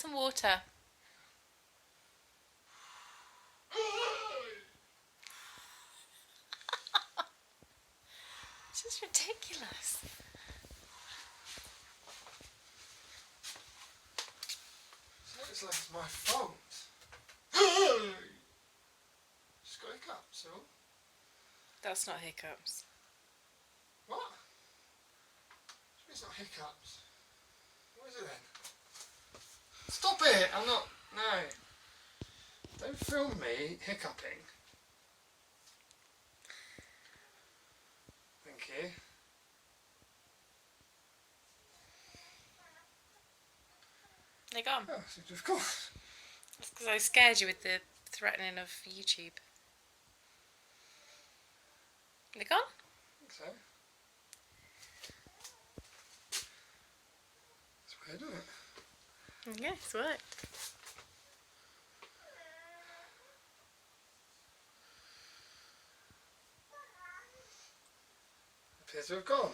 some water. It's just ridiculous. It's like it's my fault. Just got hiccups, so. That's not hiccups. What? It's not hiccups. What is it then? Stop it! I'm not. No. Don't film me hiccuping. Thank you. They're gone. Oh, of course. It's because I scared you with the threatening of YouTube. They're gone? I think so. It's weird, isn't it? Yeah, it's worked. Appears to have gone.